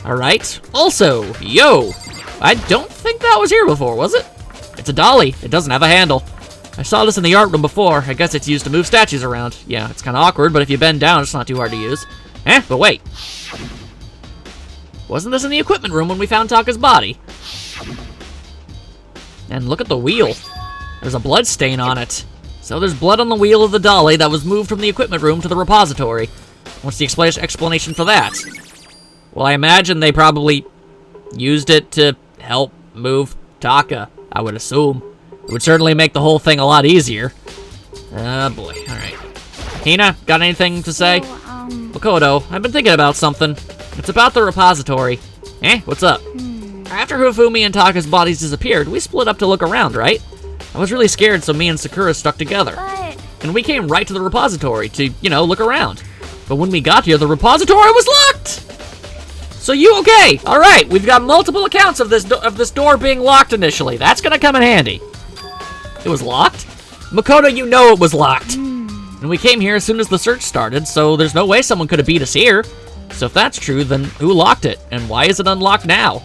Alright. Also, yo! I don't think that was here before, was it? It's a dolly. It doesn't have a handle. I saw this in the art room before. I guess it's used to move statues around. Yeah, it's kind of awkward, but if you bend down, it's not too hard to use. But wait. Wasn't this in the equipment room when we found Taka's body? And look at the wheel. There's a blood stain on it. So there's blood on the wheel of the dolly that was moved from the equipment room to the repository. What's the explanation for that? Well, I imagine they probably used it to help move Taka, I would assume. It would certainly make the whole thing a lot easier. Oh boy, alright. Hina, got anything to say? Makoto, I've been thinking about something. It's about the repository. What's up? After Hifumi and Taka's bodies disappeared, we split up to look around, right? I was really scared, so me and Sakura stuck together. And we came right to the repository to, look around. But when we got here, the repository was locked! So you okay? Alright, we've got multiple accounts of this door being locked initially. That's gonna come in handy. It was locked? Makoto, you know it was locked. And we came here as soon as the search started, so there's no way someone could have beat us here. So if that's true, then who locked it? And why is it unlocked now?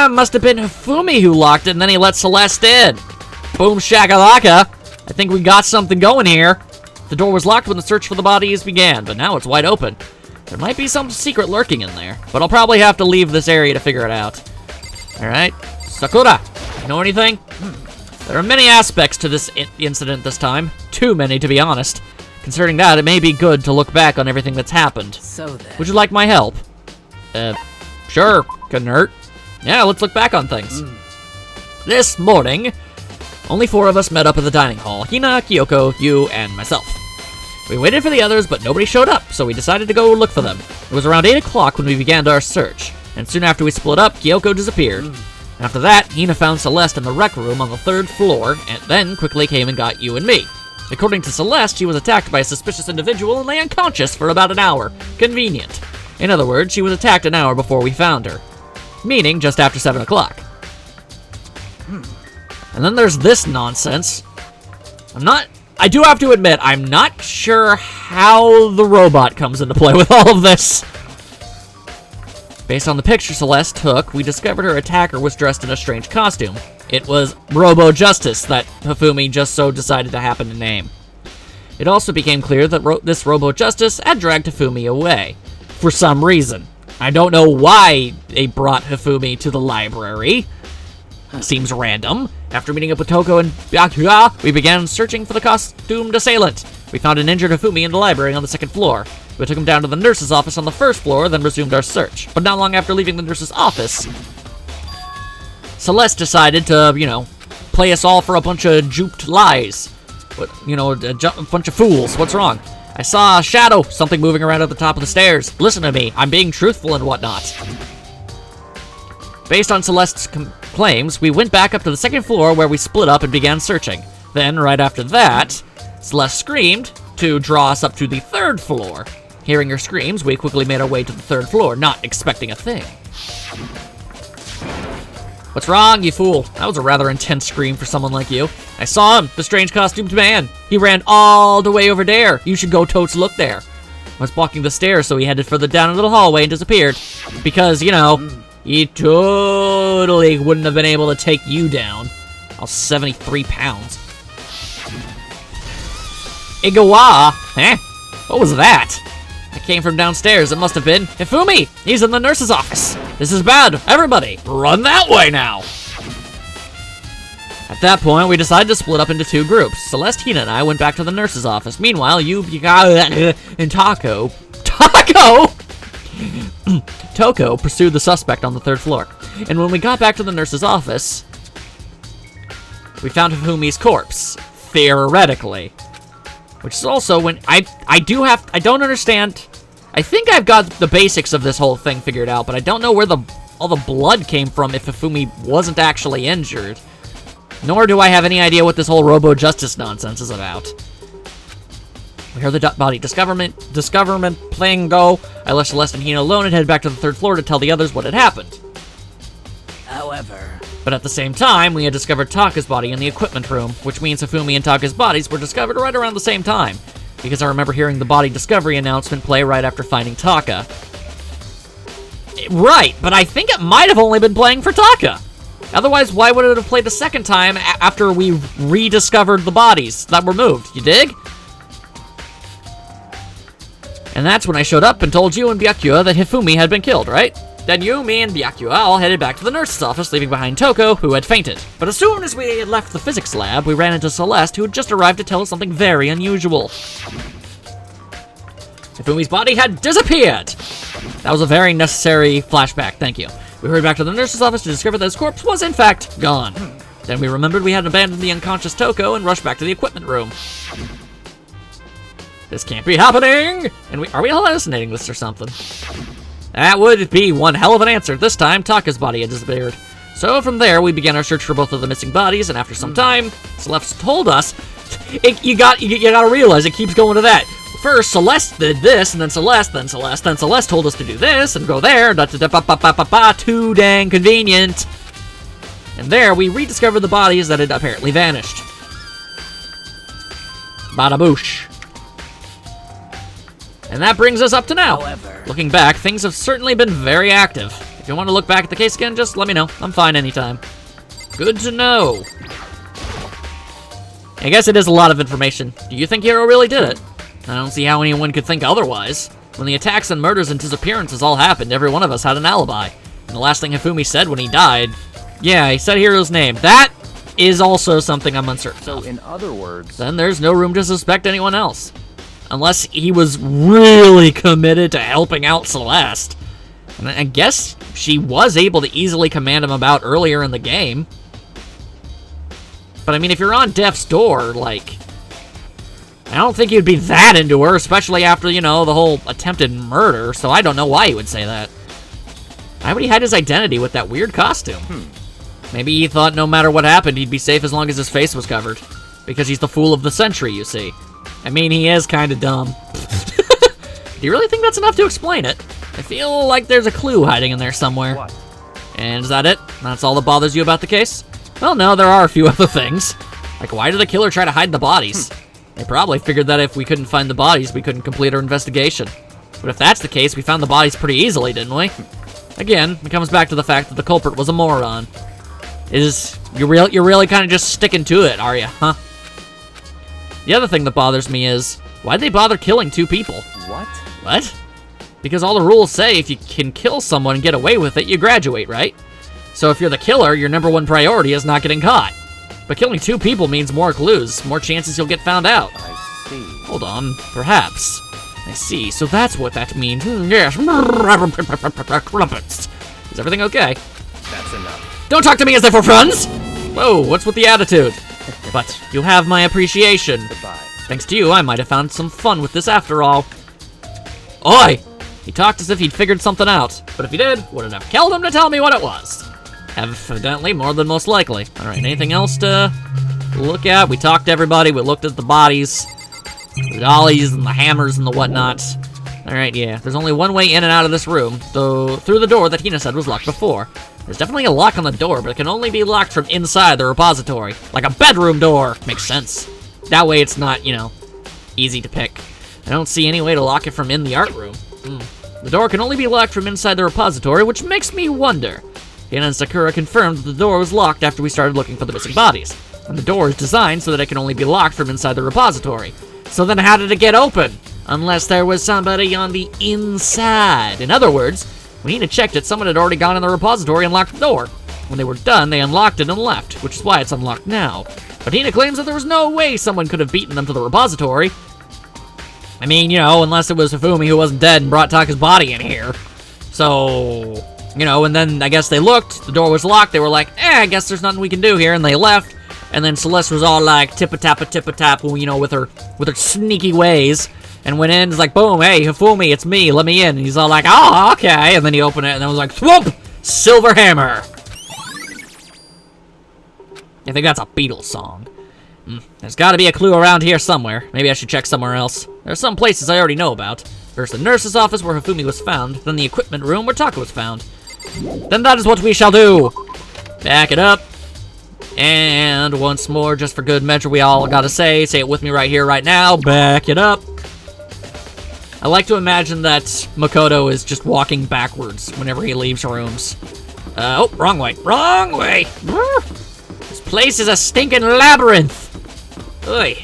Must have been Hifumi who locked it, and then he let Celeste in. Boom shakalaka. I think we got something going here. The door was locked when the search for the bodies began, but now it's wide open. There might be some secret lurking in there, but I'll probably have to leave this area to figure it out. Alright, Sakura, you know anything? There are many aspects to this incident this time. Too many, to be honest. Considering that, it may be good to look back on everything that's happened. So then. Would you like my help? Sure, couldn't hurt. Yeah, let's look back on things. This morning, only 4 of us met up at the dining hall. Hina, Kyoko, you, and myself. We waited for the others, but nobody showed up, so we decided to go look for them. It was around 8 o'clock when we began our search, and soon after we split up, Kyoko disappeared. After that, Hina found Celeste in the rec room on the 3rd floor, and then quickly came and got you and me. According to Celeste, she was attacked by a suspicious individual and lay unconscious for about an hour. Convenient. In other words, she was attacked an hour before we found her. Meaning just after 7 o'clock. And then there's this nonsense. I do have to admit, I'm not sure how the robot comes into play with all of this. Based on the picture Celeste took, we discovered her attacker was dressed in a strange costume. It was Robo Justice that Hifumi just so decided to happen to name. It also became clear that this Robo Justice had dragged Hifumi away. For some reason. I don't know why they brought Hifumi to the library. Seems random. After meeting up with Toko and Byakuya, we began searching for the costumed assailant. We found an injured Hifumi in the library on the 2nd floor. We took him down to the nurse's office on the 1st floor, then resumed our search. But not long after leaving the nurse's office, Celeste decided to, play us all for a bunch of duped lies. A bunch of fools. What's wrong? I saw a shadow, something moving around at the top of the stairs. Listen to me, I'm being truthful and whatnot. Based on Celeste's claims, we went back up to the 2nd floor where we split up and began searching. Then, right after that, Celeste screamed to draw us up to the 3rd floor. Hearing her screams, we quickly made our way to the 3rd floor, not expecting a thing. What's wrong, you fool? That was a rather intense scream for someone like you. I saw him, the strange costumed man. He ran all the way over there. You should go totes look there. I was blocking the stairs, so he headed further down a little hallway and disappeared. Because, he totally wouldn't have been able to take you down. All 73 pounds. Igawa? What was that? I came from downstairs. It must have been Hifumi. He's in the nurse's office. This is bad. Everybody, run that way now. At that point, we decided to split up into 2 groups. Celeste, Hina, and I went back to the nurse's office. Meanwhile, you and Toko pursued the suspect on the 3rd floor. And when we got back to the nurse's office, we found Hifumi's corpse. Theoretically. Which is also when I don't understand. I think I've got the basics of this whole thing figured out, but I don't know where all the blood came from if Hifumi wasn't actually injured. Nor do I have any idea what this whole Robo Justice nonsense is about. We heard the body discoverment playing go. I left Celeste and Hina alone and headed back to the 3rd floor to tell the others what had happened. However, but at the same time, we had discovered Taka's body in the equipment room, which means Hifumi and Taka's bodies were discovered right around the same time, because I remember hearing the body discovery announcement play right after finding Taka. Right, but I think it might have only been playing for Taka. Otherwise, why would it have played the second time after we rediscovered the bodies that were moved? You dig? And that's when I showed up and told you and Byakuya that Hifumi had been killed, right? Then you, me, and Byakuya all headed back to the nurse's office, leaving behind Toko, who had fainted. But as soon as we had left the physics lab, we ran into Celeste, who had just arrived to tell us something very unusual. Hifumi's body had disappeared! That was a very necessary flashback, thank you. We hurried back to the nurse's office to discover that his corpse was, in fact, gone. Then we remembered we had abandoned the unconscious Toko and rushed back to the equipment room. This can't be happening! And are we hallucinating this or something? That would be one hell of an answer. This time, Taka's body had disappeared. So from there, we began our search for both of the missing bodies, and after some time, Celeste told us, you gotta realize it keeps going to that. First, Celeste did this, and then Celeste told us to do this, and go there, too dang convenient. And there, we rediscovered the bodies that had apparently vanished. Bada boosh. And that brings us up to now. However, looking back, things have certainly been very active. If you want to look back at the case again, just let me know. I'm fine anytime. Good to know. I guess it is a lot of information. Do you think Hiro really did it? I don't see how anyone could think otherwise. When the attacks and murders and disappearances all happened, every one of us had an alibi. And the last thing Hifumi said when he died, yeah, he said Hiro's name. That is also something I'm uncertain of. So in other words, Then there's no room to suspect anyone else. Unless he was really committed to helping out Celeste. And I guess she was able to easily command him about earlier in the game. But I mean, if you're on death's door, like, I don't think he'd be that into her, especially after, you know, the whole attempted murder, so I don't know why he would say that. Why would he hide his identity with that weird costume? Maybe he thought no matter what happened, he'd be safe as long as his face was covered. Because he's the fool of the century, you see. I mean, he is kind of dumb. Do you really think that's enough to explain it? I feel like there's a clue hiding in there somewhere. what? And is that it? That's all that bothers you about the case? Well, no, there are a few other things. Like, why did the killer try to hide the bodies? They probably figured that if we couldn't find the bodies, we couldn't complete our investigation. But if that's the case, we found the bodies pretty easily, didn't we? Again, it comes back to the fact that the culprit was a moron. You're really kind of just sticking to it, are you, huh? The other thing that bothers me is, why'd they bother killing two people? What? What? Because all the rules say if you can kill someone and get away with it, you graduate, right? So if you're the killer, your #1 priority is not getting caught. But killing two people means more clues, more chances you'll get found out. I see. Hold on, perhaps. I see, so that's what that means. Yes. Crumpets. Is everything okay? That's enough. Don't talk to me as if we're friends! Whoa, what's with the attitude? But you have my appreciation. Goodbye. Thanks to you, I might have found some fun with this after all. Oi! He talked as if he'd figured something out, but if he did, wouldn't have killed him to tell me what it was. Evidently, more than most likely. Alright, anything else to look at? We talked to everybody, we looked at the bodies, the dollies and the hammers and the whatnot. Alright, yeah, there's only one way in and out of this room, though through the door that Hina said was locked before. There's definitely a lock on the door, but it can only be locked from inside the repository. Like a bedroom door! Makes sense. That way it's not, you know, easy to pick. I don't see any way to lock it from in the art room. The door can only be locked from inside the repository, which makes me wonder. Hina and Sakura confirmed that the door was locked after we started looking for the missing bodies. And the door is designed so that it can only be locked from inside the repository. So then how did it get open? Unless there was somebody on the inside. In other words, when Hina checked it, someone had already gone in the repository and locked the door. When they were done, they unlocked it and left, which is why it's unlocked now. But Hina claims that there was no way someone could have beaten them to the repository. I mean, you know, unless it was Hifumi who wasn't dead and brought Taka's body in here. So, you know, and then I guess they looked, the door was locked, they were like, I guess there's nothing we can do here, and they left. And then Celeste was all like, tip-a-tap, you know, with her sneaky ways. And went in, it's like, boom, hey, Hifumi, it's me, let me in. And he's all like, oh, okay. And then he opened it, and then was like, swoop, silver hammer. I think that's a Beatles song. There's gotta be a clue around here somewhere. Maybe I should check somewhere else. There are some places I already know about. First the nurse's office where Hifumi was found, then the equipment room where Taka was found. Then that is what we shall do. Back it up. And once more, just for good measure, we all gotta say it with me right here, right now. Back it up. I like to imagine that Makoto is just walking backwards whenever he leaves rooms. Oh, wrong way. Wrong way! This place is a stinking labyrinth! Ugh.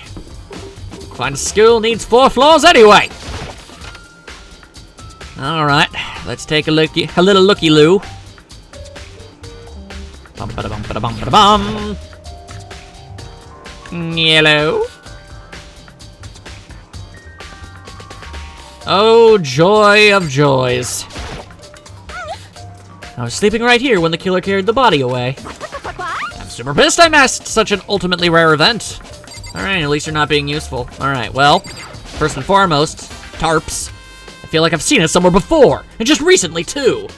Find a school needs 4 floors anyway! Alright, let's take a little looky-loo. Bum-ba-da-bum-ba-da-bum-ba-da-bum. Yellow. Oh, joy of joys. I was sleeping right here when the killer carried the body away. I'm super pissed I missed such an ultimately rare event. Alright, at least you're not being useful. Alright, well, first and foremost, tarps. I feel like I've seen it somewhere before, and just recently, too.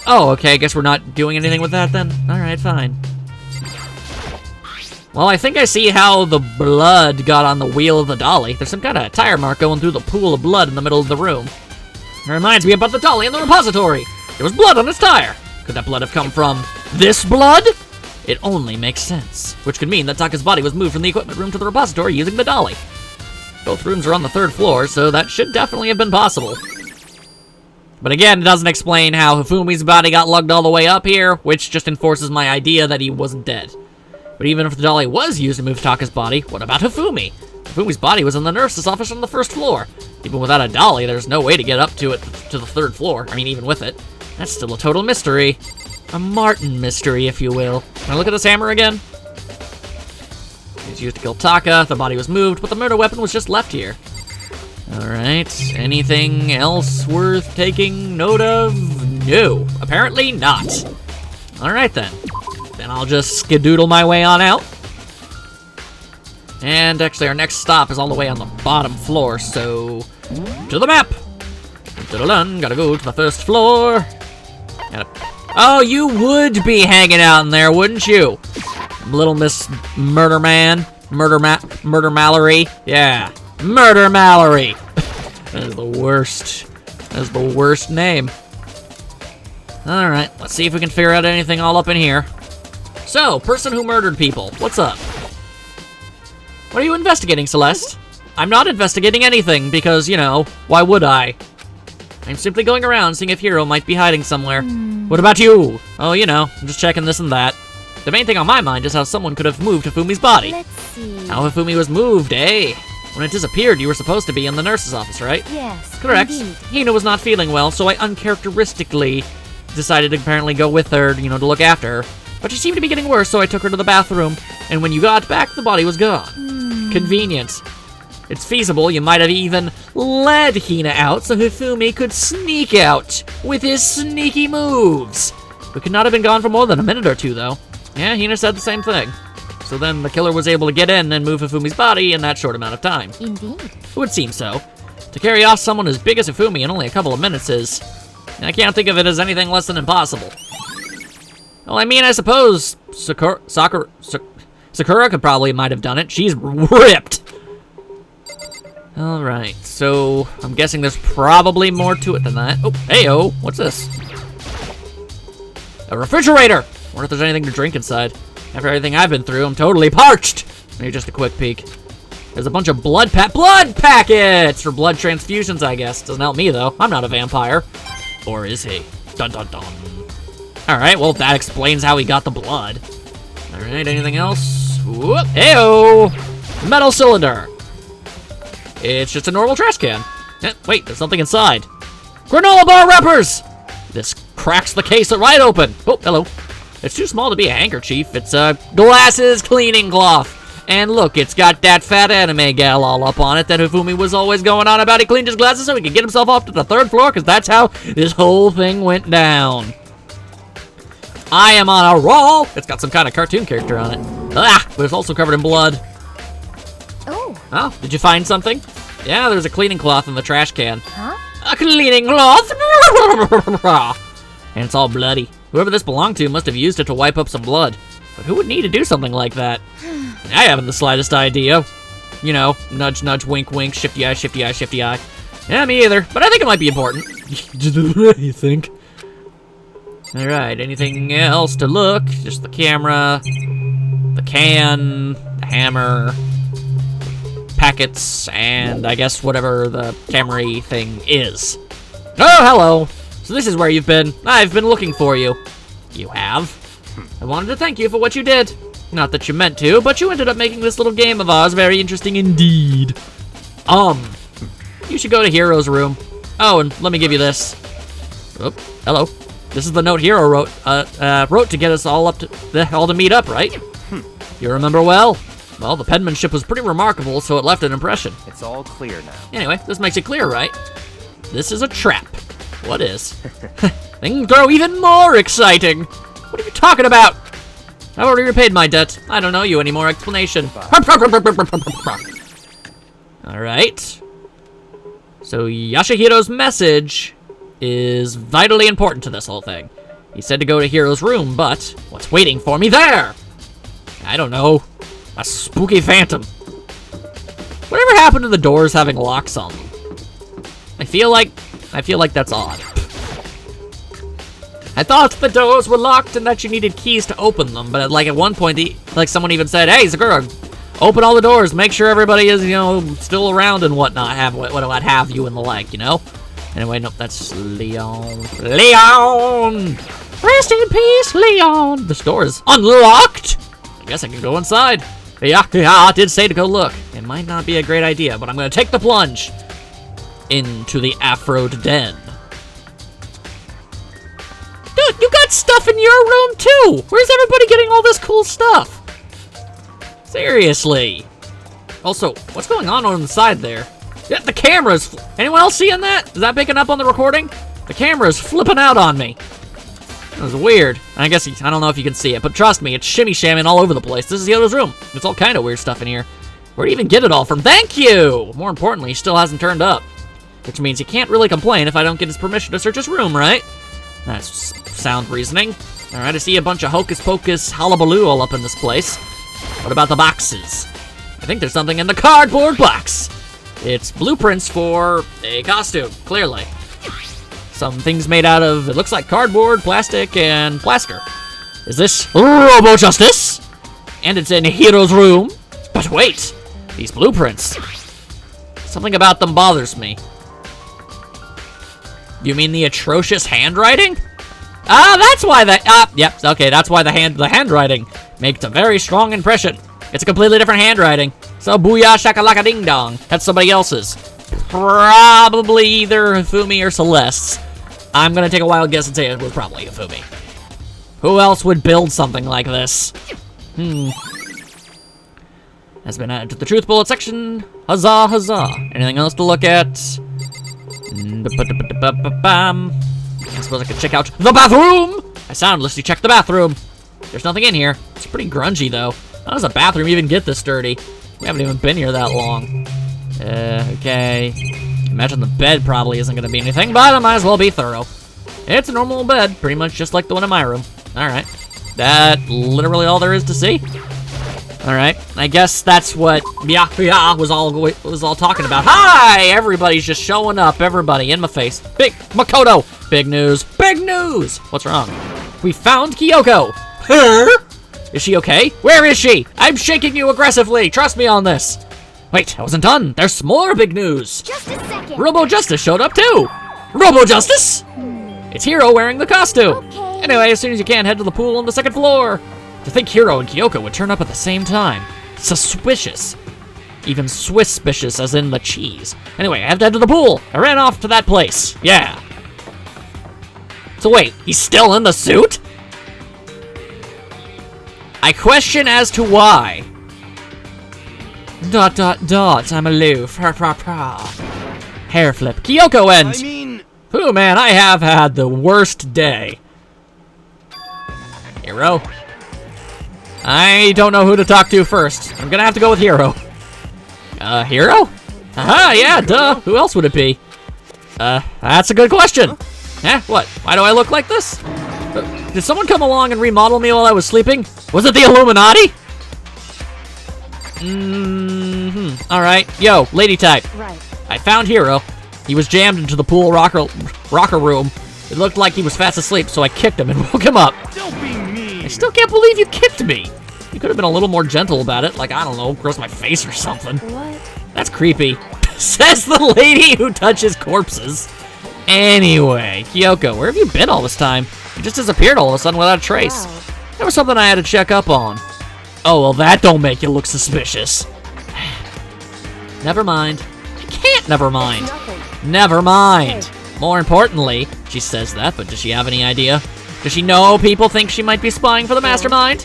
Oh, okay, I guess we're not doing anything with that then. Alright, fine. Well, I think I see how the blood got on the wheel of the dolly. There's some kind of tire mark going through the pool of blood in the middle of the room. It reminds me about the dolly in the repository. There was blood on its tire. Could that blood have come from this blood? It only makes sense, which could mean that Taka's body was moved from the equipment room to the repository using the dolly. Both rooms are on the 3rd floor, so that should definitely have been possible. But again, it doesn't explain how Hifumi's body got lugged all the way up here, which just enforces my idea that he wasn't dead. But even if the dolly was used to move Taka's body, what about Hifumi? Hifumi's body was in the nurse's office on the 1st floor. Even without a dolly, there's no way to get up to it to the 3rd floor. I mean, even with it. That's still a total mystery. A Martin mystery, if you will. Can I look at this hammer again? It was used to kill Taka, the body was moved, but the murder weapon was just left here. Alright, anything else worth taking note of? No, apparently not. Alright then. Then I'll just skedoodle my way on out. And actually our next stop is all the way on the bottom floor, so... to the map! Gotta go to the 1st floor. Oh, you would be hanging out in there, wouldn't you? Little Miss Murder Man. Murder Mallory. Yeah. Murder Mallory. That is the worst. That is the worst name. Alright, let's see if we can figure out anything all up in here. So, person who murdered people, what's up? What are you investigating, Celeste? I'm not investigating anything, because, you know, why would I? I'm simply going around seeing if Hiro might be hiding somewhere. What about you? Oh, you know, I'm just checking this and that. The main thing on my mind is how someone could have moved Hifumi's body. Let's see. How Hifumi was moved, eh? When it disappeared, you were supposed to be in the nurse's office, right? Yes, Correct. indeed. Hina was not feeling well, so I uncharacteristically decided to apparently go with her, you know, to look after her. But she seemed to be getting worse, so I took her to the bathroom, and when you got back, the body was gone. Convenient. It's feasible you might have even led Hina out so Hifumi could sneak out with his sneaky moves. We could not have been gone for more than a minute or two, though. Yeah, Hina said the same thing. So then the killer was able to get in and move Hifumi's body in that short amount of time. Indeed. It would seem so. To carry off someone as big as Hifumi in only a couple of minutes is... I can't think of it as anything less than impossible. Well, I mean, I suppose Sakura could probably might have done it. She's ripped. Alright, so I'm guessing there's probably more to it than that. Oh, hey-oh, what's this? A refrigerator! Wonder if there's anything to drink inside. After everything I've been through, I'm totally parched! Maybe just a quick peek. There's a bunch of blood packets! For blood transfusions, I guess. Doesn't help me, though. I'm not a vampire. Or is he? Dun dun dun. Alright, well, that explains how he got the blood. Alright, anything else? Whoop! Hey-oh! Metal cylinder! It's just a normal trash can. Wait, there's something inside. Granola bar wrappers! This cracks the case right open. Oh, hello. It's too small to be a handkerchief. It's a glasses cleaning cloth. And look, it's got that fat anime gal all up on it that Hifumi was always going on about. He cleaned his glasses so he could get himself off to the 3rd floor, because that's how this whole thing went down. I am on a roll. It's got some kind of cartoon character on it. Ah, but it's also covered in blood. Oh, did you find something? Yeah, there's a cleaning cloth in the trash can. Huh? A cleaning cloth? And it's all bloody. Whoever this belonged to must have used it to wipe up some blood. But who would need to do something like that? I haven't the slightest idea. You know, nudge, nudge, wink, wink, shifty eye, shifty eye, shifty eye. Yeah, me either, but I think it might be important. You think? Alright, anything else to look? Just the camera, the can, the hammer, packets and I guess whatever the Camry thing is. Oh, hello. So this is where you've been. I've been looking for you. You have? I wanted to thank you for what you did. Not that you meant to, but you ended up making this little game of ours very interesting indeed. You should go to Hiro's room. Oh, and let me give you this. Oh, hello. This is the note Hiro wrote to get us all to meet up, right? You remember well? Well, the penmanship was pretty remarkable, so it left an impression. It's all clear now. Anyway, this makes it clear, right? This is a trap. What is? Things grow even more exciting. What are you talking about? I've already repaid my debt. I don't owe you any more explanation. Alright. So Yashihiro's message is vitally important to this whole thing. He said to go to Hiro's room, but what's waiting for me there? I don't know. A spooky phantom. Whatever happened to the doors having locks on them? I feel like that's odd. I thought the doors were locked and that you needed keys to open them, but like at one point, someone even said, "Hey, Sakura, open all the doors, make sure everybody is, still around and whatnot, what have you and the like, Anyway, nope, that's Leon. Leon! Rest in peace, Leon! This door is unlocked! I guess I can go inside. Yeah, I did say to go look. It might not be a great idea, but I'm gonna take the plunge into the Afro'd den. Dude, you got stuff in your room too! Where's everybody getting all this cool stuff? Seriously. Also, what's going on the side there? Yeah, the camera's... Anyone else seeing that? Is that picking up on the recording? The camera's flipping out on me. That was weird. I guess, I don't know if you can see it, but trust me, it's shimmy-shamming all over the place. This is Hito's room. It's all kind of weird stuff in here. Where'd he even get it all from? Thank you! More importantly, he still hasn't turned up. Which means he can't really complain if I don't get his permission to search his room, right? That's sound reasoning. Alright, I see a bunch of hocus-pocus hullabaloo all up in this place. What about the boxes? I think there's something in the cardboard box. It's blueprints for a costume, clearly. Some things made out of, it looks like cardboard, plastic, and plaster. Is this Robo Justice? And it's in Hiro's room. But wait, these blueprints. Something about them bothers me. You mean the atrocious handwriting? Ah, that's why yep, okay, that's why the handwriting makes a very strong impression. It's a completely different handwriting. So booyah shakalaka ding dong. That's somebody else's. Probably either Hifumi or Celeste's. I'm gonna take a wild guess and say it was probably Hifumi. Who else would build something like this? Has been added to the truth bullet section. Huzzah, huzzah. Anything else to look at? I suppose I could check out the bathroom! I soundlessly checked the bathroom. There's nothing in here. It's pretty grungy, though. How does a bathroom even get this dirty? We haven't even been here that long. Okay. Imagine the bed probably isn't gonna be anything, but I might as well be thorough. It's a normal bed, pretty much just like the one in my room. Alright. That literally all there is to see? Alright. I guess that's what was all talking about. Hi! Everybody's just showing up. Everybody in my face. Big Makoto! Big news. Big news! What's wrong? We found Kyoko! Her? Is she okay? Where is she? I'm shaking you aggressively. Trust me on this. Wait, I wasn't done. There's more big news. Just a second. Robo Justice showed up too. Robo Justice? It's Hiro wearing the costume. Okay. Anyway, as soon as you can, head to the pool on the second floor. To think Hiro and Kyoko would turn up at the same time. Suspicious. Even Swiss-spicious as in the cheese. Anyway, I have to head to the pool. I ran off to that place. Yeah. So wait, he's still in the suit? I question as to why. ... I'm aloof. Hair flip. Kyoko ends. Ooh, man, I have had the worst day. Hiro? I don't know who to talk to first. I'm gonna have to go with Hiro. Hiro? Aha, yeah, duh. Who else would it be? That's a good question. What? Why do I look like this? Did someone come along and remodel me while I was sleeping? Was it the Illuminati? Alright. Yo, lady type. Right. I found Hiro. He was jammed into the pool rocker room. It looked like he was fast asleep, so I kicked him and woke him up. Don't be mean. I still can't believe you kicked me. You could have been a little more gentle about it, like, I don't know, gross my face or something. What? That's creepy. Says the lady who touches corpses. Anyway, Kyoko, where have you been all this time? You just disappeared all of a sudden without a trace. Wow. There was something I had to check up on. Oh, well, that don't make you look suspicious. Never mind. I can't never mind. Nothing. Never mind. More importantly, she says that, but does she have any idea? Does she know people think she might be spying for the mastermind?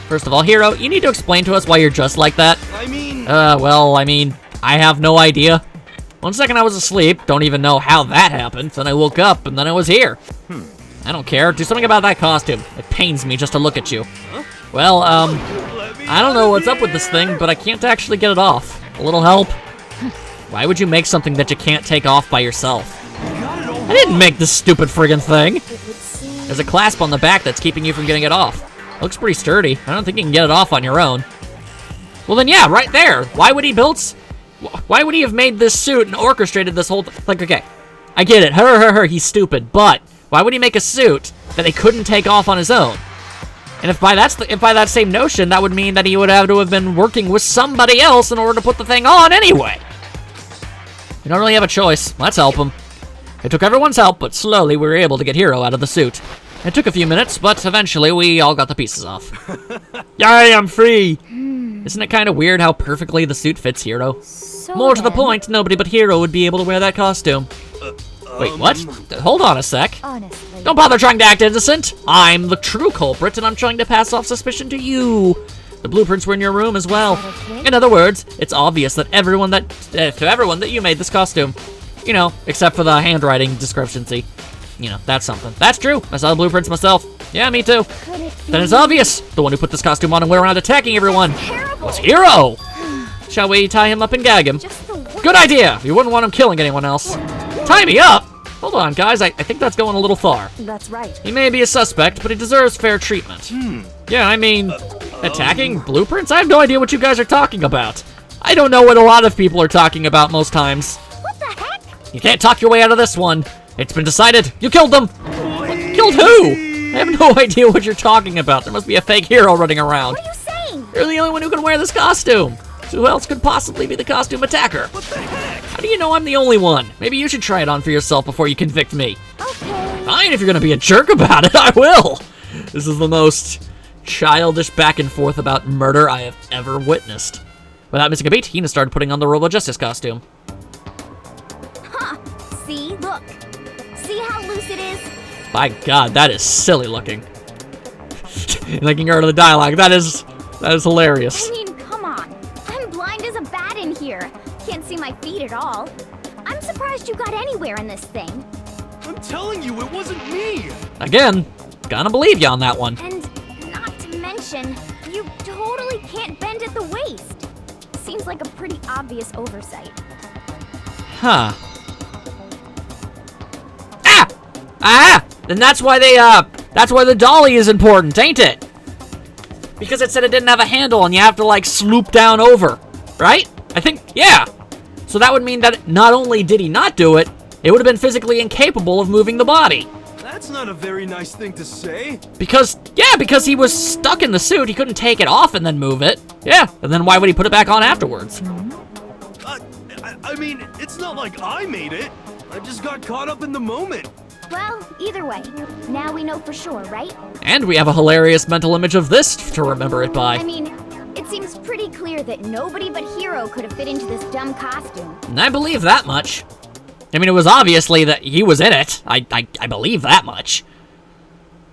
First of all, Hiro, you need to explain to us why you're just like that. I have no idea. 1 second I was asleep, don't even know how that happened, then I woke up, and then I was here. I don't care, do something about that costume. It pains me just to look at you. Well, I don't know what's up with this thing, but I can't actually get it off. A little help? Why would you make something that you can't take off by yourself? I didn't make this stupid friggin' thing. It would seem... There's a clasp on the back that's keeping you from getting it off. Looks pretty sturdy. I don't think you can get it off on your own. Well then yeah, right there. Why would he have made this suit and orchestrated this whole like, okay, I get it, he's stupid, but why would he make a suit that he couldn't take off on his own? And if by that same notion, that would mean that he would have to have been working with somebody else in order to put the thing on anyway. We don't really have a choice. Let's help him. It took everyone's help, but slowly we were able to get Hiro out of the suit. It took a few minutes, but eventually we all got the pieces off. Yay, I'm free! Isn't it kind of weird how perfectly the suit fits Hiro? So More to the then, point, nobody but Hiro would be able to wear that costume. Wait, what? Hold on a sec. Honestly. Don't bother trying to act innocent. I'm the true culprit, and I'm trying to pass off suspicion to you. The blueprints were in your room as well. In other words, it's obvious that to everyone that you made this costume. You know, except for the handwriting discrepancy. You know, that's something. That's true. I saw the blueprints myself. Yeah, me too. Could it be... Then it's obvious. The one who put this costume on and went around attacking everyone Terrible. was Hiro. Shall we tie him up and gag him? Just the worst. Good idea. You wouldn't want him killing anyone else. Tie me up? Hold on, guys. I think that's going a little far. That's right. He may be a suspect, but he deserves fair treatment. Yeah, I mean, attacking blueprints? I have no idea what you guys are talking about. I don't know what a lot of people are talking about most times. What the heck? You can't talk your way out of this one. It's been decided. You killed them. Killed who? I have no idea what you're talking about. There must be a fake Hiro running around. What are you saying? You're the only one who can wear this costume. So who else could possibly be the costume attacker? What the heck? How do you know I'm the only one? Maybe you should try it on for yourself before you convict me. Okay. Fine, if you're gonna be a jerk about it, I will. This is the most childish back and forth about murder I have ever witnessed. Without missing a beat, Hina started putting on the Robo Justice costume. Huh. See? Look. See how loose it is? By God, that is silly looking. Like, in regard to the dialogue, that is hilarious. I mean, come on. I'm blind as a bat in here. Can't see my feet at all. I'm surprised you got anywhere in this thing. I'm telling you, it wasn't me! Again, gonna believe you on that one. And not to mention, you totally can't bend at the waist. Seems like a pretty obvious oversight. Huh. Ah! Then that's why that's why the dolly is important, ain't it? Because it said it didn't have a handle and you have to, like, sloop down over, right? I think, yeah. So that would mean that not only did he not do it, it would have been physically incapable of moving the body. That's not a very nice thing to say. Because he was stuck in the suit, he couldn't take it off and then move it. Yeah, and then why would he put it back on afterwards? I mean, it's not like I made it. I just got caught up in the moment. Well, either way, now we know for sure, right? And we have a hilarious mental image of this to remember it by. I mean, it seems pretty clear that nobody but Hiro could have fit into this dumb costume. And I believe that much. I mean, it was obviously that he was in it. I believe that much.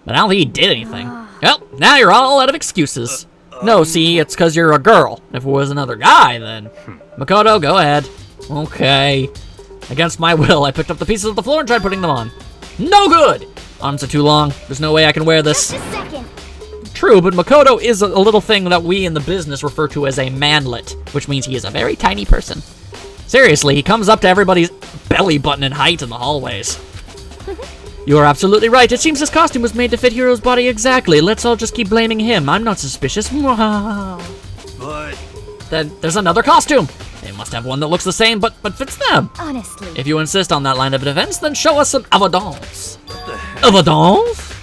But I don't think he did anything. Well, now you're all out of excuses. No, see, it's because you're a girl. If it was another guy, then... Makoto, go ahead. Okay. Against my will, I picked up the pieces of the floor and tried putting them on. No good! Arms are too long. There's no way I can wear this. Just a second. True, but Makoto is a little thing that we in the business refer to as a manlet, which means he is a very tiny person. Seriously, he comes up to everybody's belly button in height in the hallways. You are absolutely right. It seems this costume was made to fit Hiro's body exactly. Let's all just keep blaming him. I'm not suspicious. But... Then there's another costume. They must have one that looks the same, but fits them. Honestly. If you insist on that line of defense, then show us some evidence. Evidence?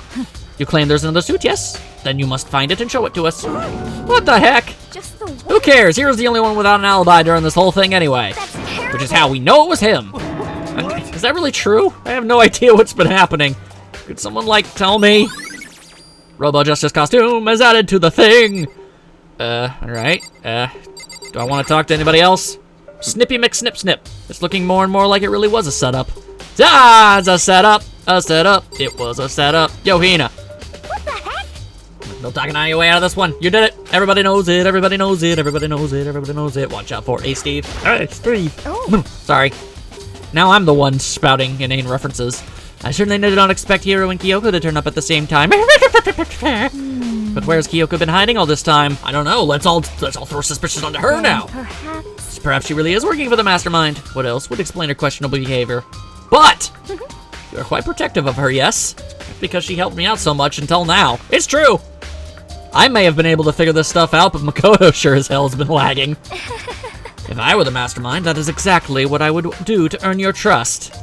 You claim there's another suit, yes? Then you must find it and show it to us. What the heck? Just the Who cares? Hero's the only one without an alibi during this whole thing anyway. That's terrible. Which is how we know it was him. What? Is that really true? I have no idea what's been happening. Could someone, like, tell me? Robo Justice costume is added to the thing. Alright. Do I want to talk to anybody else? Snippy McSnip Snip. It's looking more and more like it really was a setup. Ah, it's a setup. A setup. It was a setup. Yo, Hina. What the heck? No talking your way out of this one. You did it. Everybody knows it. Everybody knows it. Everybody knows it. Everybody knows it. Watch out for Steve. Hey, Steve. Oh. Sorry. Now I'm the one spouting inane references. I certainly did not expect Hiro and Kyoko to turn up at the same time. But where's Kyoko been hiding all this time? I don't know. Let's all throw suspicion onto her now. Perhaps she really is working for the mastermind. What else would explain her questionable behavior? But you're quite protective of her, yes? Because she helped me out so much until now. It's true. I may have been able to figure this stuff out, but Makoto sure as hell has been lagging. If I were the mastermind, that is exactly what I would do to earn your trust.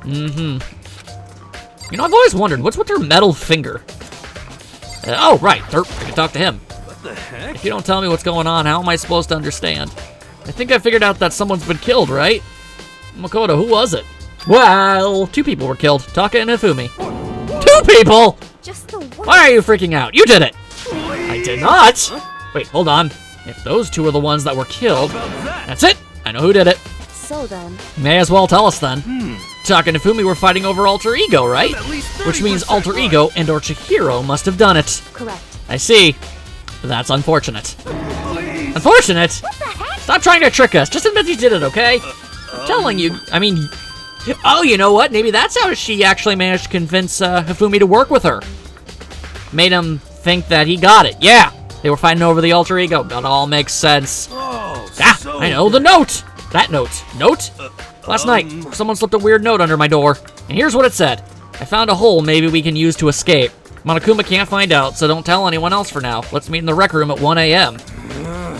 You know, I've always wondered, what's with her metal finger? Oh, right, Derp, I can talk to him. What the heck? If you don't tell me what's going on, how am I supposed to understand? I think I figured out that someone's been killed, right? Makoto, who was it? Well, 2 people were killed, Taka and Hifumi. 2 people?! Just the one. Why are you freaking out? You did it! I did not! Wait, hold on. If those 2 are the ones that were killed, About that? that's it! I know who did it. So then, May as well tell us then. Taka and Hifumi were fighting over Alter Ego, right? At least Which means 30% Alter right. Ego and or Chihiro must have done it. correct. I see. That's unfortunate. Please. Unfortunate? What the heck? Stop trying to trick us. Just admit you did it, okay? I'm telling you. I mean... Oh, you know what? Maybe that's how she actually managed to convince Hifumi to work with her. Made him think that he got it. Yeah! They were fighting over the Alter Ego. That all makes sense. Oh, Ah! so I know, the note! That note. Note? Last night, someone slipped a weird note under my door. And here's what it said. I found a hole maybe we can use to escape. Monokuma can't find out, so don't tell anyone else for now. Let's meet in the rec room at 1 a.m.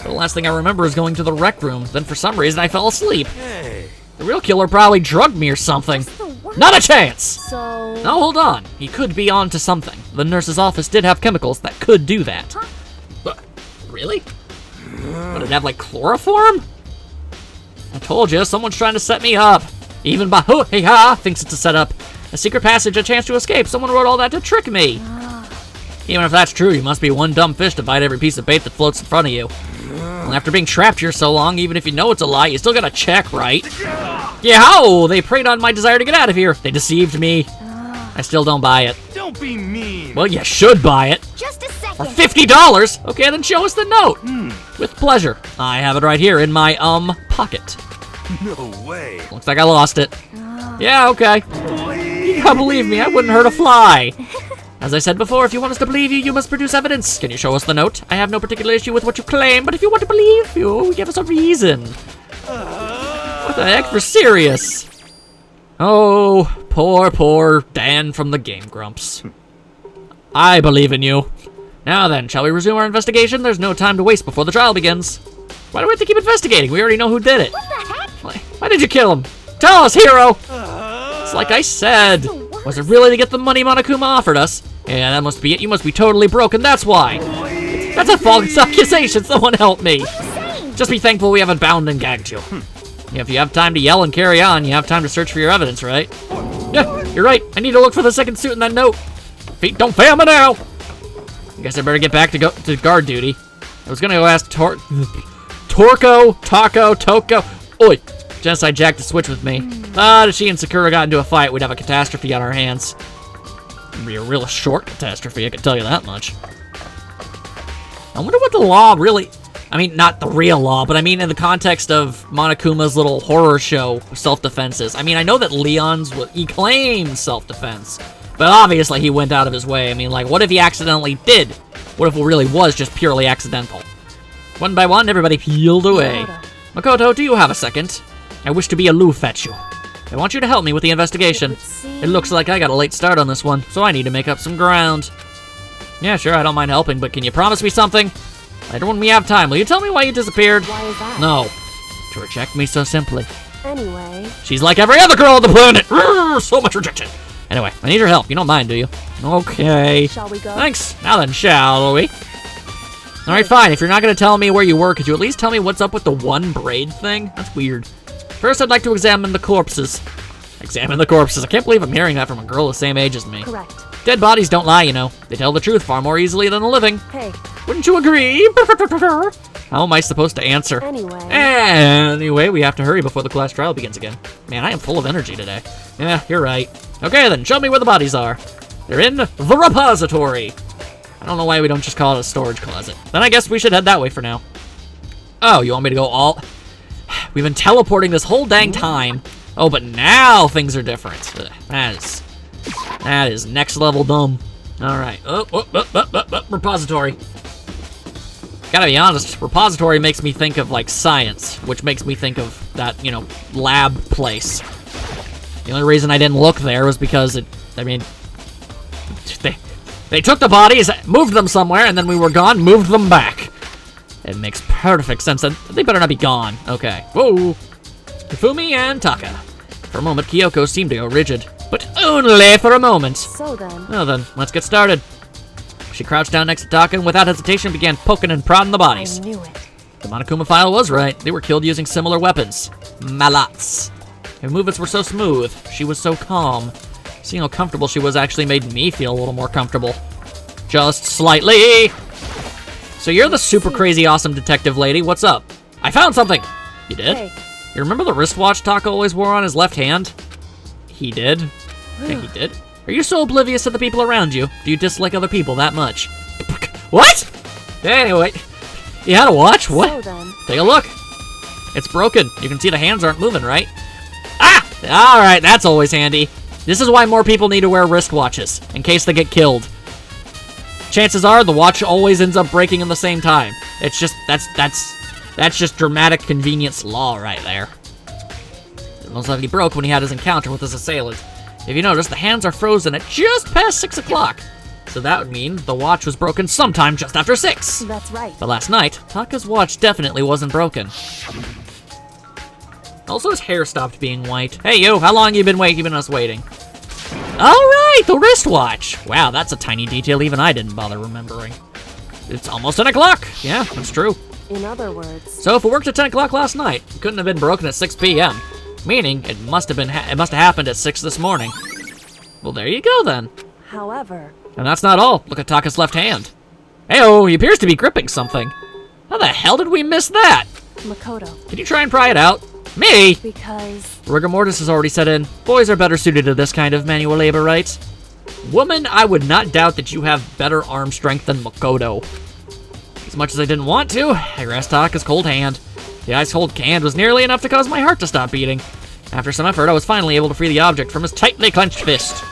The last thing I remember is going to the rec room. Then for some reason I fell asleep. Hey. The real killer probably drugged me or something. The worst. Not a chance! So, Now hold on. He could be on to something. The nurse's office did have chemicals that could do that. Huh? But, really? Would it have like chloroform? I told you, someone's trying to set me up. Even Bahu-Hey-Ha thinks it's a setup. A secret passage, a chance to escape. Someone wrote all that to trick me. Even if that's true, you must be one dumb fish to bite every piece of bait that floats in front of you. And after being trapped here so long, even if you know it's a lie, you still gotta check, right? Yeah, how? They preyed on my desire to get out of here. They deceived me. I still don't buy it. Don't be mean. Well, you should buy it. Just a For second. $50? Okay, then show us the note. With pleasure. I have it right here in my, pocket. No way. Looks like I lost it. Yeah, okay. Please. You can't believe me, I wouldn't hurt a fly. As I said before, if you want us to believe you, you must produce evidence. Can you show us the note? I have no particular issue with what you claim, but if you want to believe you, give us a reason. What the heck, for serious? Oh, poor Dan from the Game Grumps. I believe in you. Now then, shall we resume our investigation? There's no time to waste before the trial begins. Why do we have to keep investigating? We already know who did it. What the heck? Why did you kill him? Tell us, Hiro! It's like I said. Was it really to get the money Monokuma offered us? Yeah, that must be it. You must be totally broken, that's why. That's a false accusation. Someone help me. What are you saying? Just be thankful we haven't bound and gagged you. Yeah, if you have time to yell and carry on, you have time to search for your evidence, right? Yeah, you're right. I need to look for the second suit in that note. Feet don't fail me now. I guess I better get back to guard duty. I was gonna go ask Toko. Oi, Genocide Jack to switch with me. If she and Sakura got into a fight, we'd have a catastrophe on our hands. It'd be a real short catastrophe, I can tell you that much. I wonder what the law really... I mean, not the real law, but I mean in the context of Monokuma's little horror show self-defense is. I mean, I know that Leon's... he claims self-defense, but obviously he went out of his way. I mean, like, what if he accidentally did? What if it really was just purely accidental? One by one, everybody peeled away. Makoto, do you have a second? I wish to be aloof at you. I want you to help me with the investigation. It looks like I got a late start on this one, so I need to make up some ground. Yeah, sure, I don't mind helping, but can you promise me something? Later when we have time, will you tell me why you disappeared? why is that? No. To reject me so simply. Anyway, She's like every other girl on the planet! Rrr, so much rejection! Anyway, I need your help. You don't mind, do you? Okay. shall we go? Thanks. Now then, shall we? Alright, fine. If you're not gonna tell me where you were, could you at least tell me what's up with the one braid thing? That's weird. First, I'd like to examine the corpses. Examine the corpses. I can't believe I'm hearing that from a girl the same age as me. Correct. Dead bodies don't lie, you know. They tell the truth far more easily than the living. Hey, Wouldn't you agree? How am I supposed to answer? Anyway, we have to hurry before the class trial begins again. Man, I am full of energy today. Yeah, you're right. Okay then, show me where the bodies are. They're in the repository. I don't know why we don't just call it a storage closet. Then I guess we should head that way for now. Oh, you want me to go all... We've been teleporting this whole dang time. Oh, but now things are different. Ugh, that is next level dumb. Alright. Repository. Gotta be honest, repository makes me think of, like, science, which makes me think of that, you know, lab place. The only reason I didn't look there was because they took the bodies, moved them somewhere, and then we were gone, moved them back. It makes perfect sense that they better not be gone. Okay. Whoa. Hifumi and Taka. For a moment, Kyoko seemed to go rigid, but only for a moment. so then. Well then, let's get started. She crouched down next to Taka and without hesitation began poking and prodding the bodies. I knew it. The Monokuma file was right. They were killed using similar weapons. Malats. Her movements were so smooth. She was so calm. Seeing how comfortable she was actually made me feel a little more comfortable. Just slightly. So you're the super crazy awesome detective lady. What's up? I found something. You did? Hey, You remember the wristwatch Taka always wore on his left hand? He did? Yeah, he did. Are you so oblivious to the people around you? Do you dislike other people that much? What? Anyway, you had a watch? What? so then. Take a look. It's broken. You can see the hands aren't moving, right? Ah! Alright, that's always handy. This is why more people need to wear wristwatches, in case they get killed. Chances are, the watch always ends up breaking in the same time. It's just, that's just dramatic convenience law right there. It most likely broke when he had his encounter with his assailant. If you notice, the hands are frozen at just past 6 o'clock. So that would mean the watch was broken sometime just after 6. That's right. But last night, Taka's watch definitely wasn't broken. Also, his hair stopped being white. Hey, you, how long you been keeping us waiting? Alright, the wristwatch. Wow, that's a tiny detail even I didn't bother remembering. It's almost 10 o'clock. Yeah, that's true. In other words, So if it worked at 10 o'clock last night, it couldn't have been broken at 6 p.m. Meaning, it must have happened at 6 this morning. Well, there you go then. however, And that's not all. Look at Taka's left hand. Hey-oh, he appears to be gripping something. How the hell did we miss that? Makoto, Can you try and pry it out? Me? because Rigor mortis has already set in. Boys are better suited to this kind of manual labor, right? Woman, I would not doubt that you have better arm strength than Makoto. As much as I didn't want to, I grasped Taka's cold hand. The ice-cold hand was nearly enough to cause my heart to stop beating. After some effort, I was finally able to free the object from his tightly clenched fist.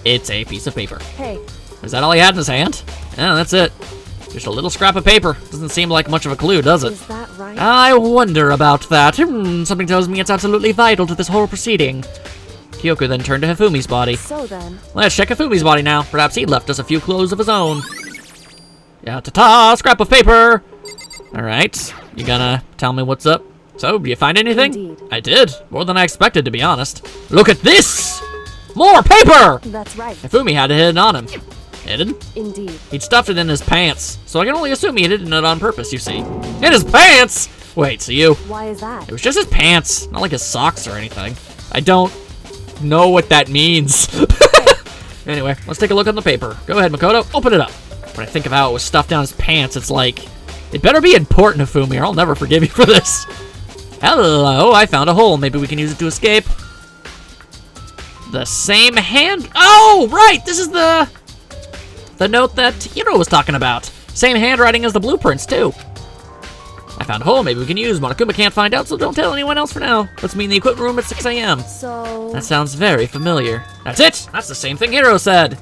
It's a piece of paper. hey, Is that all he had in his hand? Yeah, that's it. Just a little scrap of paper. Doesn't seem like much of a clue, does it? is that right? I wonder about that. Something tells me it's absolutely vital to this whole proceeding. Kyoko then turned to Hifumi's body. so then, Let's check Hifumi's body now. Perhaps he left us a few clues of his own. Yeah, ta-ta, scrap of paper. All right, you gonna tell me what's up? So, do you find anything? Indeed. I did. More than I expected, to be honest. Look at this! More paper! that's right. Hifumi had it hidden on him. Hidden? Indeed. He'd stuffed it in his pants, so I can only assume he hid it on purpose, you see. In his pants? Wait, so you... Why is that? It was just his pants, not like his socks or anything. I don't know what that means. Anyway, let's take a look on the paper. Go ahead, Makoto, open it up. When I think of how it was stuffed down his pants, it's like... It better be important, Hifumi, or I'll never forgive you for this. Hello, I found a hole. Maybe we can use it to escape. The same hand... Oh, right! This is the note that Hiro was talking about. Same handwriting as the blueprints, too. I found a hole maybe we can use. Monokuma can't find out, so don't tell anyone else for now. Let's meet in the equipment room at 6 a.m. So, That sounds very familiar. That's it! That's the same thing Hiro said.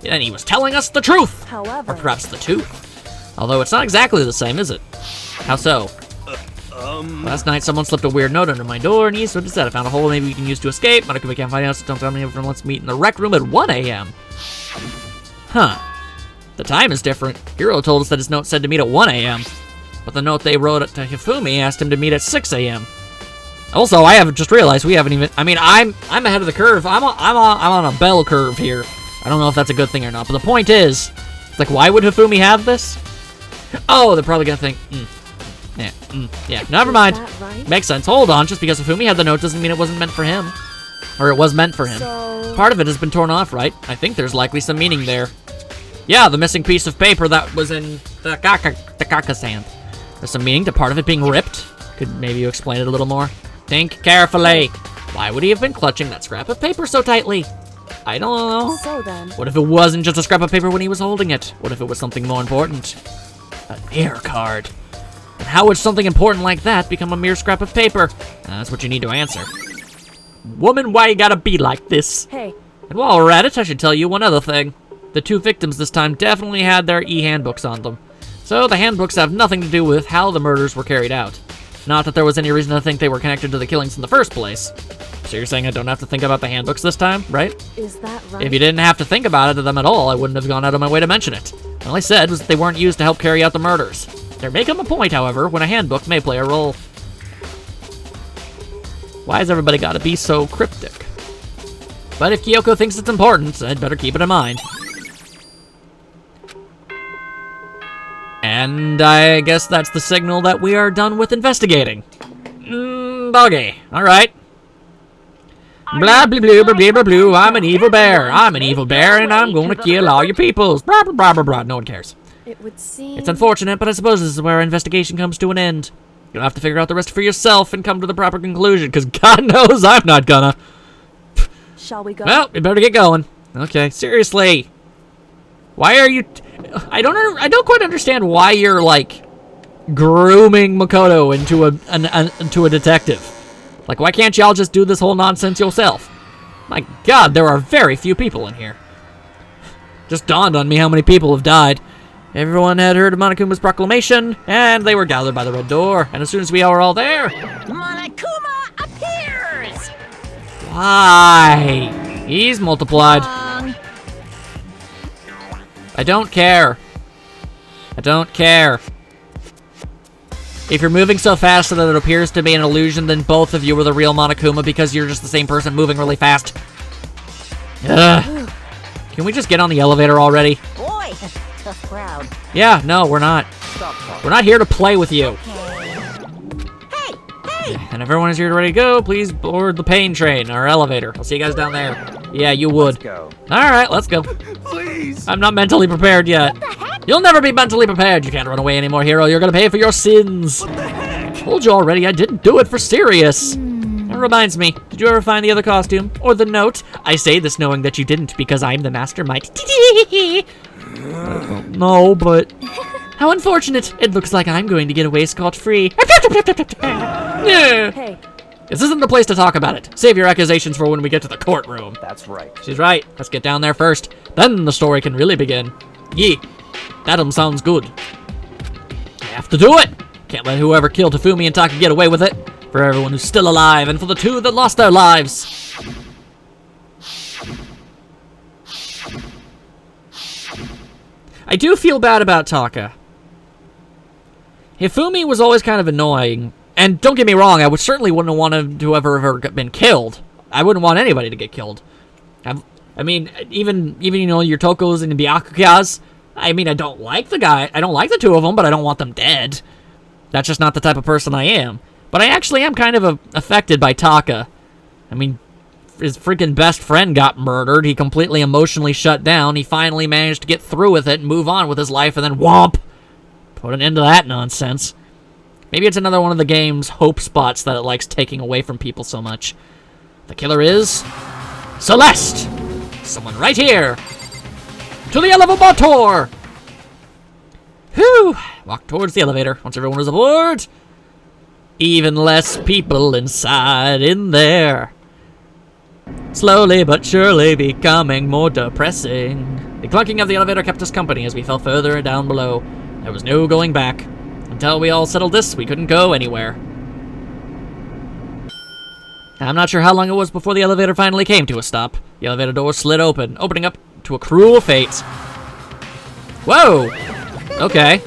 And he was telling us the truth. however, Or perhaps the tooth. Although it's not exactly the same, is it? How so? Last night, someone slipped a weird note under my door, and he sort of said, I found a hole maybe we can use to escape. Monokuma can't find out, so don't tell me everyone. Let's meet in the rec room at 1 a.m. Huh. The time is different. Hiro told us that his note said to meet at 1 a.m. But the note they wrote to Hifumi asked him to meet at 6 a.m. Also, I have just realized we haven't even... I mean, I'm ahead of the curve. I'm on a bell curve here. I don't know if that's a good thing or not, but the point is, like, why would Hifumi have this? Oh, they're probably gonna think, yeah, never mind. Is that right? Makes sense. Hold on, just because Hifumi had the note doesn't mean it wasn't meant for him. Or it was meant for him. So... Part of it has been torn off, right? I think there's likely some meaning there. Yeah, the missing piece of paper that was in the Kaka's hand. There's some meaning to part of it being ripped. Could maybe you explain it a little more? Think carefully. Why would he have been clutching that scrap of paper so tightly? I don't know. So then... What if it wasn't just a scrap of paper when he was holding it? What if it was something more important? A mirror card. And how would something important like that become a mere scrap of paper? That's what you need to answer. Woman, why you gotta be like this? Hey, And while we're at it, I should tell you one other thing. The two victims this time definitely had their e-handbooks on them. So the handbooks have nothing to do with how the murders were carried out. Not that there was any reason to think they were connected to the killings in the first place. So you're saying I don't have to think about the handbooks this time, right? is that right? If you didn't have to think about them at all, I wouldn't have gone out of my way to mention it. All I said was that they weren't used to help carry out the murders. There may come a point, however, when a handbook may play a role. Why has everybody gotta be so cryptic? But if Kyoko thinks it's important, I'd better keep it in mind. And I guess that's the signal that we are done with investigating. Bogey. Alright. Blah, blah, blah, blah, blah, blah, blah. I'm an evil bear. I'm an evil bear, and I'm gonna kill all your peoples. Blah, blah, blah, blah, blah. No one cares. It would seem... It's unfortunate, but I suppose this is where our investigation comes to an end. You'll have to figure out the rest for yourself and come to the proper conclusion, because God knows I'm not gonna. Shall we go? Well, we better get going. Okay, seriously. Why are you... I don't quite understand why you're, like, grooming Makoto into a detective. Like, why can't y'all just do this whole nonsense yourself? My God, there are very few people in here. Just dawned on me how many people have died. Everyone had heard of Monokuma's proclamation, and they were gathered by the red door. And as soon as we were all there... Monokuma appears! Why? He's multiplied. I don't care. I don't care. If you're moving so fast so that it appears to be an illusion, then both of you were the real Monokuma because you're just the same person moving really fast. Ugh. Can we just get on the elevator already? Boy, tough crowd. Yeah, no, we're not. Stop talking. We're not here to play with you. Hey, hey! And everyone is here ready to go. Please board the pain train, our elevator. I'll see you guys down there. Yeah, you would. Go. Alright, let's go. Please. I'm not mentally prepared yet. You'll never be mentally prepared. You can't run away anymore, Hiro. You're gonna pay for your sins. What the heck? Told you already, I didn't do it for serious. That reminds me, did you ever find the other costume? Or the note? I say this knowing that you didn't because I'm the mastermind. No, but... How unfortunate. It looks like I'm going to get away scot-free. Hey, This isn't the place to talk about it. Save your accusations for when we get to the courtroom. That's right. She's right. Let's get down there first. Then the story can really begin. Yee. That sounds good. I have to do it. Can't let whoever killed Hifumi and Taka get away with it. For everyone who's still alive, and for the two that lost their lives. I do feel bad about Taka. Hifumi was always kind of annoying. And don't get me wrong, I certainly wouldn't have wanted to ever been killed. I wouldn't want anybody to get killed. I mean, even you know, your Tokos and the Byakugas. I mean, I don't like the guy. I don't like the two of them, but I don't want them dead. That's just not the type of person I am. But I actually am kind of affected by Taka. I mean, his freaking best friend got murdered. He completely emotionally shut down. He finally managed to get through with it and move on with his life, and then whomp! Put an end to that nonsense. Maybe it's another one of the game's hope spots that it likes taking away from people so much. The killer is... Celeste! Someone right here! To the elevator! Whew! Walk towards the elevator once everyone is aboard. Even less people inside in there. Slowly but surely becoming more depressing. The clunking of the elevator kept us company as we fell further down below. There was no going back. Until we all settled this, we couldn't go anywhere. I'm not sure how long it was before the elevator finally came to a stop. The elevator door slid open, opening up to a cruel fate. Whoa! Okay.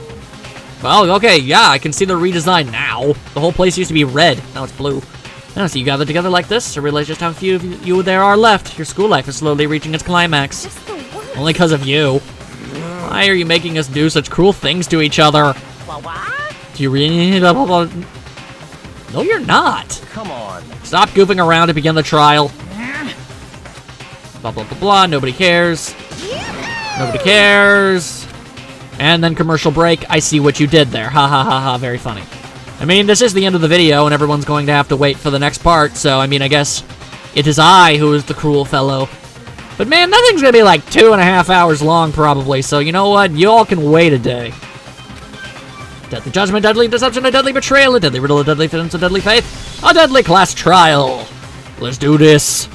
Well, okay, yeah, I can see the redesign now. The whole place used to be red, now it's blue. Now, so you gather together like this, I realize just how few of you there are left. Your school life is slowly reaching its climax. Just the worst. Only because of you. Why are you making us do such cruel things to each other? What? Do you really? Blah, blah, blah. No, you're not. Come on. Stop goofing around to begin the trial. Blah, blah, blah, blah. Nobody cares. Nobody cares. And then commercial break. I see what you did there. Ha ha ha ha. Very funny. I mean, this is the end of the video, and everyone's going to have to wait for the next part, so, I mean, I guess it is I who is the cruel fellow. But man, that thing's gonna be like 2.5 hours long, probably, so you know what? You all can wait a day. Deadly judgment, deadly deception, a deadly betrayal, a deadly riddle, a deadly offense, a deadly faith, a deadly class trial. Let's do this.